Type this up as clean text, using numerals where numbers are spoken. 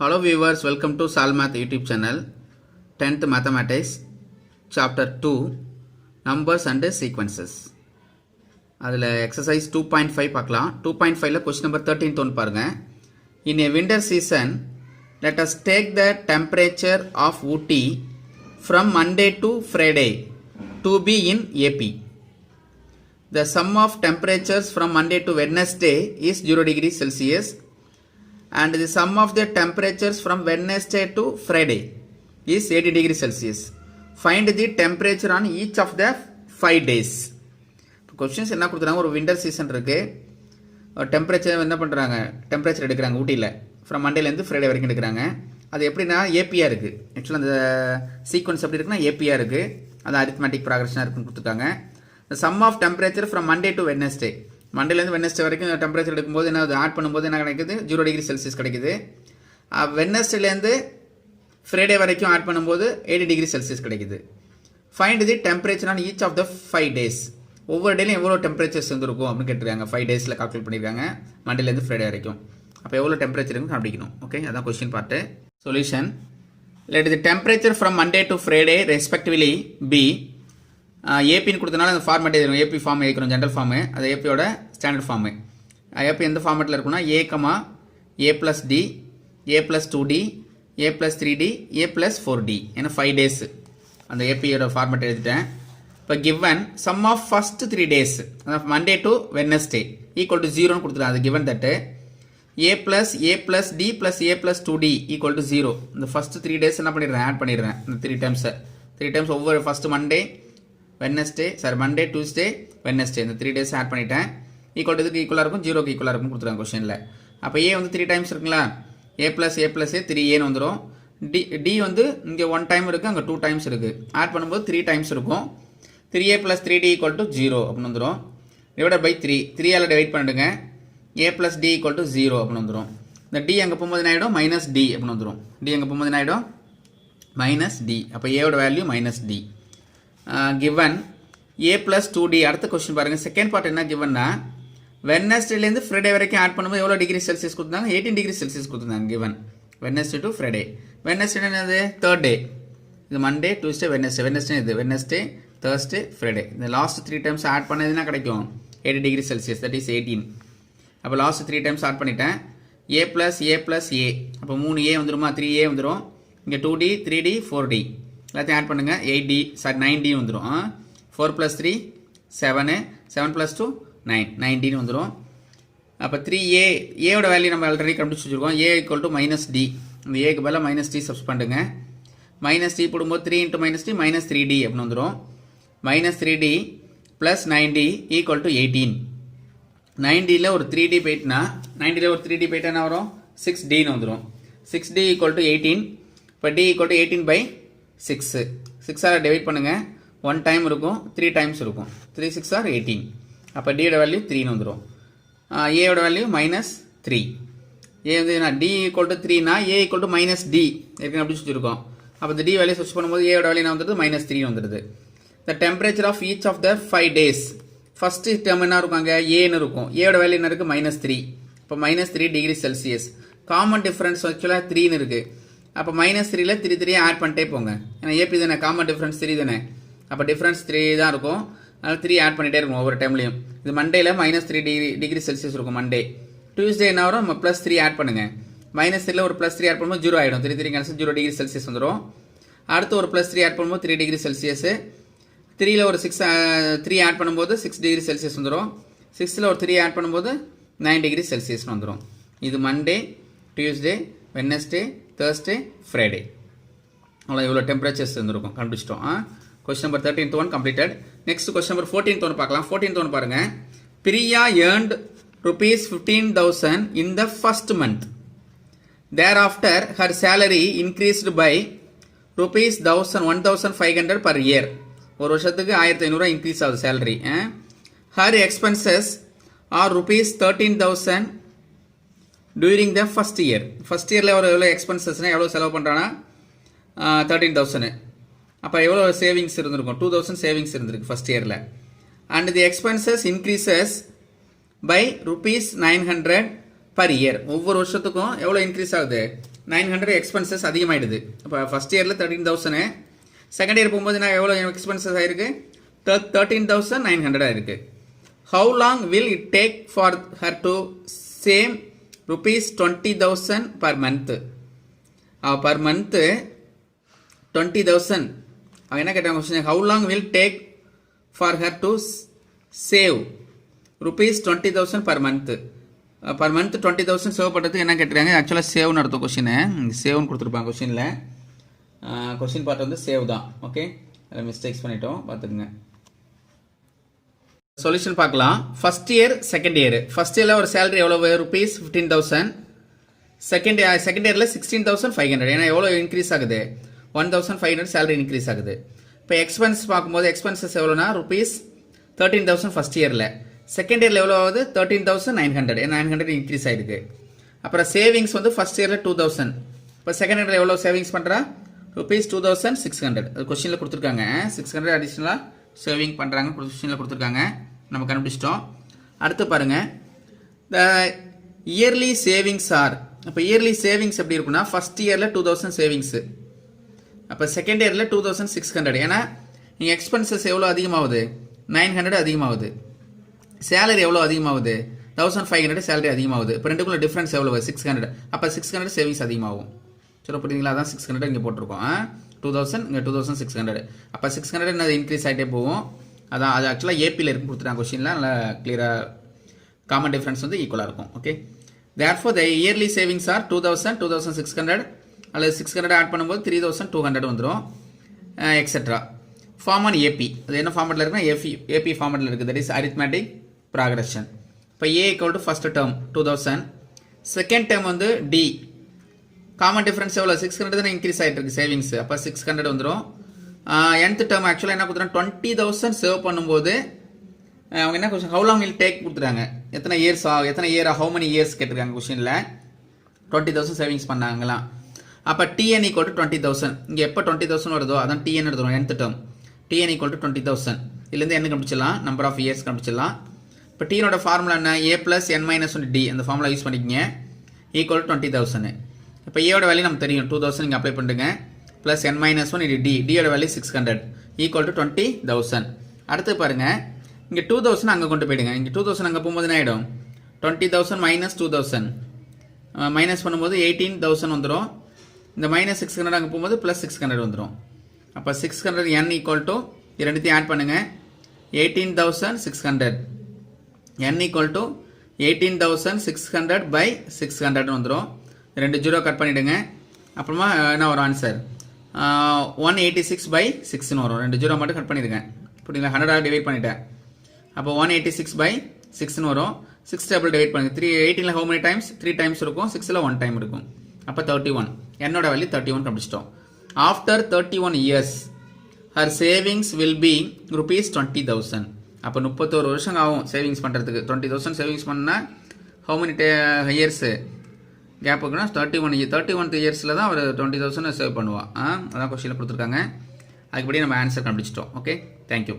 Hello viewers, welcome to Salmath YouTube channel. 10th Mathematics, Chapter 2, Numbers and Sequences. அதில் exercise 2.5 பார்க்கலாம். 2.5ல question number 13 தோன்னு பாருங்க. In a winter season, let us take the temperature of Ooty from Monday to Friday to be in AP. The sum of temperatures from Monday to Wednesday is 0 degrees Celsius. And the sum of the temperatures from Wednesday to Friday is 80 degrees Celsius. Find the temperature on each of the 5 days. Questions என்ன கொடுத்துறாங்க, ஒரு winter season இருக்கு, temperature என்ன பண்ணுறாங்க, temperature எடுக்கிறாங்க ஊட்டியில் from மண்டேலேருந்து Friday வரைக்கும் எடுக்கிறாங்க. அது எப்படின்னா ஏபியாக இருக்குது. ஆக்சுவலாக அந்த சீக்வன்ஸ் எப்படி இருக்குன்னா ஏபியாக இருக்குது, அது அரித்மெட்டிக் ப்ராக்ரஷனாக இருக்குன்னு கொடுத்துருக்காங்க. Sum of temperature from Monday to Wednesday, மண்டேலேருந்து வெட்னஸ்டே வரைக்கும் டெம்பரேச்சர் எடுக்கும்போது என்ன ஆட் பண்ணும்போது என்ன கிடைக்குது, 0 டிகிரி செல்சியஸ் கிடைக்குது. வெட்னஸ்டேலேருந்து ஃப்ரைடே வரைக்கும் ஆட் பண்ணும்போது 80 டிகிரி செல்சியஸ் கிடைக்குது. Find the temperature on each of the 5 days. ஒவ்வொரு டேலையும் எவ்வளோ டெம்பரேச்சர்ஸ் வந்துருக்கும் அப்படின்னு கேட்டுருக்காங்க. 5 டேஸில் கால்குலேட் பண்ணியிருக்காங்க, மண்டேலேருந்து ஃப்ரைடே வரைக்கும். அப்போ எவ்வளோ டெம்பரேச்சர் இருக்குன்னு கண்டுபிடிக்கணும். ஓகே, அதான் question part. Solution: let the temperature from Monday to Friday respectively be. ஏபின்னு கொடுத்தனால அந்த ஃபார்மேட் எழுதணும். ஏபி ஃபார்ம் எழுதிக்கிறோம், ஜென்ரல் ஃபார்மு. அது ஏபியோட ஸ்டாண்டர்ட் ஃபார்மு. ஏபி எந்த ஃபார்மேட்டில் இருக்குன்னா a comma a plus d, a plus 2டி, ஏ ப்ளஸ் 3டி, ஏ ப்ளஸ் 4டி. ஏன்னா 5 டேஸ் அந்த ஏபியோட ஃபார்மேட் எழுதிட்டேன். இப்போ given sum of first 3 days Monday to Wednesday equal to 0ன்னு கொடுத்துருக்கேன். அது given that a plus d plus a plus 2டி ஈக்குவல் டு 0. இந்த ஃபர்ஸ்ட் 3 டேஸ் என்ன பண்ணிடுறேன், ஆட் பண்ணிடுறேன். இந்த 3 டைம்ஸ் ஒவ்வொரு first Monday Wednesday, sorry Monday Tuesday Wednesday, இந்த 3 டேஸ் ஆட் பண்ணிட்டேன். ஈக்குவல் இதுக்கு ஈக்குவலாக இருக்கும், 0க்கு ஈக்குவலாக இருக்கும் கொடுத்துருக்காங்க கொஸ்டினில். அப்போ ஏ வந்து 3 டைம்ஸ் இருக்குங்களா, ஏ ப்ளஸ் ஏ 3ஏன்னு வந்துடும். டி வந்து இங்கே 1 டைம் இருக்குது, அங்கே 2 டைம்ஸ் இருக்குது. ஆட் பண்ணும்போது 3 டைம்ஸ் இருக்கும். 3a plus 3d equal to 0 அப்படின்னு வந்துடும். டிவைட் பை 3ஆல் டிவைட் பண்ணிடுங்க. ஏ ப்ளஸ் டி ஈக்குவல் டு 0 அப்படின்னு வந்துடும். இந்த டி அங்கே போகும்போது என்ன ஆகிடும், மைனஸ் டி அப்படின்னு வந்துடும். டி அங்கே போகும்போது என்ன ஆகிடும், மைனஸ் டி. அப்போ ஏவோட value minus D. Given A plus 2டி. அடுத்த கொஸ்டின் பாருங்கள். செகண்ட் பார்ட் என்ன கிவன்னா, வெட்னஸ்டேலேருந்து ஃப்ரைடே வரைக்கும் ஆட் பண்ணும்போது எவ்வளோ டிகிரி செல்சியஸ் கொடுத்தாங்க, 18 டிகிரி செல்சியஸ் கொடுத்துருந்தாங்க. Given Wednesday to Friday. Wednesday என்னது, தேர்ட் டே. இது மண்டே டியூஸ்டே வெட்னஸ்டே இது வெட்னஸ்டே தேர்ஸ்டே ஃப்ரைடே. இந்த லாஸ்ட் 3 டைம்ஸ் ஆட் பண்ணதுன்னா கிடைக்கும் 80 டிகிரி செல்சியஸ், தட் இஸ் 18. அப்போ லாஸ்ட் 3 டைம்ஸ் ஆட் பண்ணிட்டேன். ஏ ப்ளஸ் ஏ, அப்போ 3a வந்துருமா, 3a வந்துடும். இங்கே 2d 3d 4d எல்லாத்தையும் ஆட் பண்ணுங்கள். 8d, சாரி 9d வந்துடும். 4 + 3 7, 7 + 2 9, 9dன்னு வந்துடும். அப்போ 3a, ஏவோட வேல்யூ நம்ம ஆல்ரெடி கண்டுபிடிச்சி வச்சுருக்கோம். ஏ ஈக்குவல் டு மைனஸ் டி. இந்த ஏக்கு பதிலாக மைனஸ் டி சப்ஸ் பண்ணுங்க. மைனஸ் டி போடும்போது 3 × மைனஸ் டி மைனஸ் 3d அப்படின்னு வந்துடும். Minus 3d plus 9d equal to 18. 9dயில் ஒரு 3d போயிட்டுனா, 9dயில் ஒரு 3d போயிட்டா என்ன வரும், 6dன்னு வந்துடும். 6d equal to 18. இப்போ d ஈக்குவல் டு 18/6. 6ஆல் டிவைட் பண்ணுங்கள். 1 டைம் இருக்கும், 3 டைம்ஸ் இருக்கும். 3 6 ஆர் 18. அப்போ டியோட வேல்யூ 3ன்னு வந்துடும். ஏயோட வேல்யூ மைனஸ் 3. ஏ வந்து என்ன, டி ஈக்குவல் டு 3னா a equal to minus d ஏற்கனவே அப்படி வச்சுருக்கோம். அப்போ இந்த டி வேல்யூ சர்ச் பண்ணும்போது ஏயோட வேல்யூ என்ன வந்துடுது, மைனஸ் 3 வந்துடுது. The temperature of each of the 5 days. First term என்ன இருக்காங்க, ஏன்னு இருக்கும். ஏயோட வேல்யூ என்ன இருக்குது, மைனஸ் 3. இப்போ minus 3 degree Celsius. Common difference ஆக்சுவலாக 3ன்னு இருக்குது. அப்போ மைனஸ் 3ல் 3 ஆட் பண்ணிட்டே போங்க. ஏன்னா ஏபி தானே, காமன் டிஃபரன்ஸ் 3 தானே. அப்போ டிஃபரன்ஸ் 3 தான் இருக்கும். அதனால் 3 ஆட் பண்ணிகிட்டே இருக்கும் ஒவ்வொரு டைம்லையும். இது மண்டேல மைனஸ் 3 டிகிரி செல்சியஸ் இருக்கும் மண்டே. டியூஸ்டே என்ன வரும், நம்ம ப்ளஸ் 3 ஆட் பண்ணுங்கள். மைனஸ் 3ல் ஒரு ப்ளஸ் 3 ஆட் பண்ணும்போது 0 ஆகிடும். 3 கேன்சல், 0 டிகிரி செல்சியஸ் வந்துடும். அடுத்து ஒரு ப்ளஸ் 3 ஆட் பண்ணும்போது 3 டிகிரி செல்சியஸ். 3ல் ஒரு 3 ஆட் பண்ணும்போது 6 டிகிரி செல்சியஸ் வந்துடும். 6ல் ஒரு 3 ஆட் பண்ணும்போது 9 டிகிரி செல்சியஸ் வந்துடும். இது Monday, Tuesday, Wednesday, Thursday, Friday. அவ்வளோ இவ்வளோ டெம்பரேச்சர்ஸ் இருந்திருக்கும், கண்டுபிடிச்சிட்டோம். Question number 13th one completed. Next question number 14th one பார்க்கலாம். 14th ஒன் பாருங்க. Priya earned ₹15,000 in the first month. Thereafter, her salary increased by ₹1,500 per year. ஒரு வருஷத்துக்கு 1500 இன்க்ரீஸ் ஆகுது salary. her expenses are ₹13,000 during the first year. First இயரில் எவ்வளோ எக்ஸ்பென்சஸ்னால் எவ்வளோ செலவு பண்ணுறான்னா 13,000. அப்போ எவ்வளோ சேவிங்ஸ் இருந்திருக்கும், 2,000 சேவிங்ஸ் இருந்திருக்கு ஃபர்ஸ்ட் இயரில். And the expenses increases by ₹900 per year. ஒவ்வொரு வருஷத்துக்கும் எவ்வளோ இன்க்ரீஸ் ஆகுது, 900 எக்ஸ்பென்சஸ் அதிகமாகிடுது. இப்போ ஃபஸ்ட் இயரில் 13,000, செகண்ட் இயர் போகும்போது நான் எவ்வளோ எக்ஸ்பென்சஸ் ஆயிருக்கு 13,900 இருக்குது. How long will it take for her to same ₹20,000 per month. Per month 20,000. அவன் என்ன கேட்டாங்க question, how long will take for her to save ₹20,000 per month. Per month 20,000 save பண்ணுறதுக்கு என்ன கேட்டுருக்காங்க, ஆக்சுவலாக சேவ்னு அர்த்தம் கொஸ்டின், சேவ்னு கொடுத்துருப்பாங்க கொஸ்டினில். கொஸ்டின் பார்ட் வந்து சேவ் தான். ஓகே, அதில் மிஸ்டேக்ஸ் பண்ணிட்டோம், பார்த்துக்குங்க. சொல்யூஷன் பார்க்கலாம். First year second year. First இயரில் ஒரு சேலரி எவ்வளோ ₹15,000. செகண்ட் இயரில் 16,500. ஏன்னா எவ்வளோ இன்க்ரீஸ் ஆகுது, 1,500 சேலரி இன்க்ரீஸ் ஆகுது. இப்போ எக்ஸ்பென்ஸ் பார்க்கும்போது எக்ஸ்பென்சஸ் எவ்வளோனா ₹13,000 ஃபர்ஸ்ட் இயரில். செகண்ட் இயரில் எவ்வளோ ஆகுது 13,900. 900 இன்க்ரீஸ் ஆகிருக்கு. அப்புறம் சேவிங்ஸ் வந்து ஃபர்ஸ்ட் இயரில் 2,000. இப்போ செகண்ட் இயரில் எவ்வளோ சேவிங்ஸ் பண்ணுறா ₹2,600. அது கொஸ்டினில் கொடுத்துருக்காங்க. 600 அடிஷ்னலாக சேவிங் பண்ணுறாங்க கொஸ்டினில் கொடுத்துருக்காங்க, நம்ம கண்டுபிடிச்சிட்டோம். அடுத்து பாருங்கள், த இயர்லி சேவிங்ஸ் ஆர். இப்போ இயர்லி சேவிங்ஸ் எப்படி இருக்குன்னா, ஃபர்ஸ்ட் இயரில் 2,000 சேவிங்ஸு, அப்போ செகண்ட் இயரில் 2,600. ஏன்னா நீங்கள் எக்ஸ்பென்சஸ் எவ்வளோ அதிகமாகுது 900 அதிகமாகுது, சேலரி எவ்வளோ அதிகமாகுது 1,500 சேலரி அதிகமாகுது. இப்போ ரெண்டுக்குள்ள டிஃப்ரென்ஸ் எவ்வளோ 600. அப்போ 600 சேவிங்ஸ் அதிகமாகும். சரி புரியுதுங்களா, அதான் 600 இங்கே போட்டிருக்கோம். 2,000 இங்கே 2,600. அப்போ 600 என்ன இன்க்ரீஸ் ஆகிட்டே போகும். அதான் அது ஆக்சுவலாக ஏபியில் இருக்கு கொடுத்துட்டாங்க கொஸ்டினில், நல்லா கிளியராக காமன் டிஃப்ரென்ஸ் வந்து ஈக்குவலாக இருக்கும். Okay, therefore the early savings are 2,000, 2,600 அல்லது 600 ஆட் பண்ணும்போது 3,200 வந்துடும், எக்ஸெட்ரா. ஃபார்ம் ஆன் ஏபி, அது என்ன ஃபார்மெட்டில் இருக்குன்னா ஏபி ஃபார்மெட்டில் இருக்குது. That is arithmetic progression. இப்போ a equal to first term 2,000, second term வந்து டி. காமன் டிஃபரன்ஸ் எவ்வளோ 600 தான் இன்க்ரீஸ் ஆகிட்டு இருக்கு சேவிங்ஸ், அப்போ 600 வந்துடும். nth டேர்ம் ஆக்சுவலாக என்ன கொடுத்துறாங்க 20,000 சேவ் பண்ணும்போது அவங்க என்ன question, how long will take கொடுத்துறாங்க, எத்தனை இயர்ஸ் ஹவு மெனி இயர்ஸ் கேட்டிருக்காங்க கொஸ்டினில். 20,000 சேவிங்ஸ் பண்ணாங்களாம். அப்போ டிஎன் ஈக்குவல் டு 20,000. இங்கே எப்போ 20,000 வருதோ அதான் டிஎன் எடுத்துரும். nth term TN equal to 20,000. இதுலேருந்து என்ன கண்டுபிடிச்சிடலாம், நம்பர் ஆஃப் இயர்ஸ் கண்டுபிடிச்சிடலாம். இப்போ டீனோட ஃபார்முலா என்ன, A+n-1D. அந்த ஃபார்முலா யூஸ் பண்ணிக்கங்க. Equal to 20,000. இப்போ ஏயோட வேல்யூ நமக்கு தெரியும் 2,000 இங்கே அப்ளை பண்ணுங்க. ப்ளஸ் n-1 இது டி, டியோட வேல்யூ 600 ஈக்குவல் டு 20,000. அடுத்து பாருங்கள், இங்கே 2,000 அங்கே கொண்டு போயிடுங்க. இங்கே 2,000 அங்கே போகும்போது என்ன ஆகிடும் 20,000 மைனஸ் 2,000 மைனஸ் பண்ணும்போது 18,000 வந்துடும். இந்த மைனஸ் 600 அங்கே போகும்போது ப்ளஸ் 600 வந்துடும். அப்போ 600 n ஈக்குவல் டு இரண்டுத்தையும் ஆட் பண்ணுங்கள் 18,600. n ஈக்குவல் டு 18,600 பை 600 வந்துடும். 2 ஜீரோ கட் பண்ணிவிடுங்க. அப்புறமா என்ன வரும் ஆன்சர் 186 பை 6ன்னு வரும். 2 ஜீரோ மட்டும் கட் பண்ணிடுங்க. புரியுங்களா, 100 டிவைட் பண்ணிட்டேன். அப்போ 186 பை 6ன்னு வரும். 6 டேபிள் டிவைட் பண்ணுங்க. 18ல் ஹவு மெனி டைம்ஸ் 3 டைம்ஸ் இருக்கும், 6ல் 1 டைம் இருக்கும். அப்போ 31. என்னோட வேல்யூ 31 கண்டுபிடிச்சிட்டோம். After 31 years her savings will be ₹20,000. அப்போ 31 வருஷம் ஆகும் சேவிங்ஸ் பண்ணுறதுக்கு. 20,000 சேவிங்ஸ் பண்ணால் ஹவு மெனி இயர்ஸு கேப் இருக்குன்னா 31 இயர்ஸில் தான் அவர் 20,000 சேவ் பண்ணுவாள். அதான் கொஸ்டினில் கொடுத்துருக்காங்க. அதுக்குபடி நம்ம ஆன்சர் கண்டுபிடிச்சிட்டோம். Okay, thank you.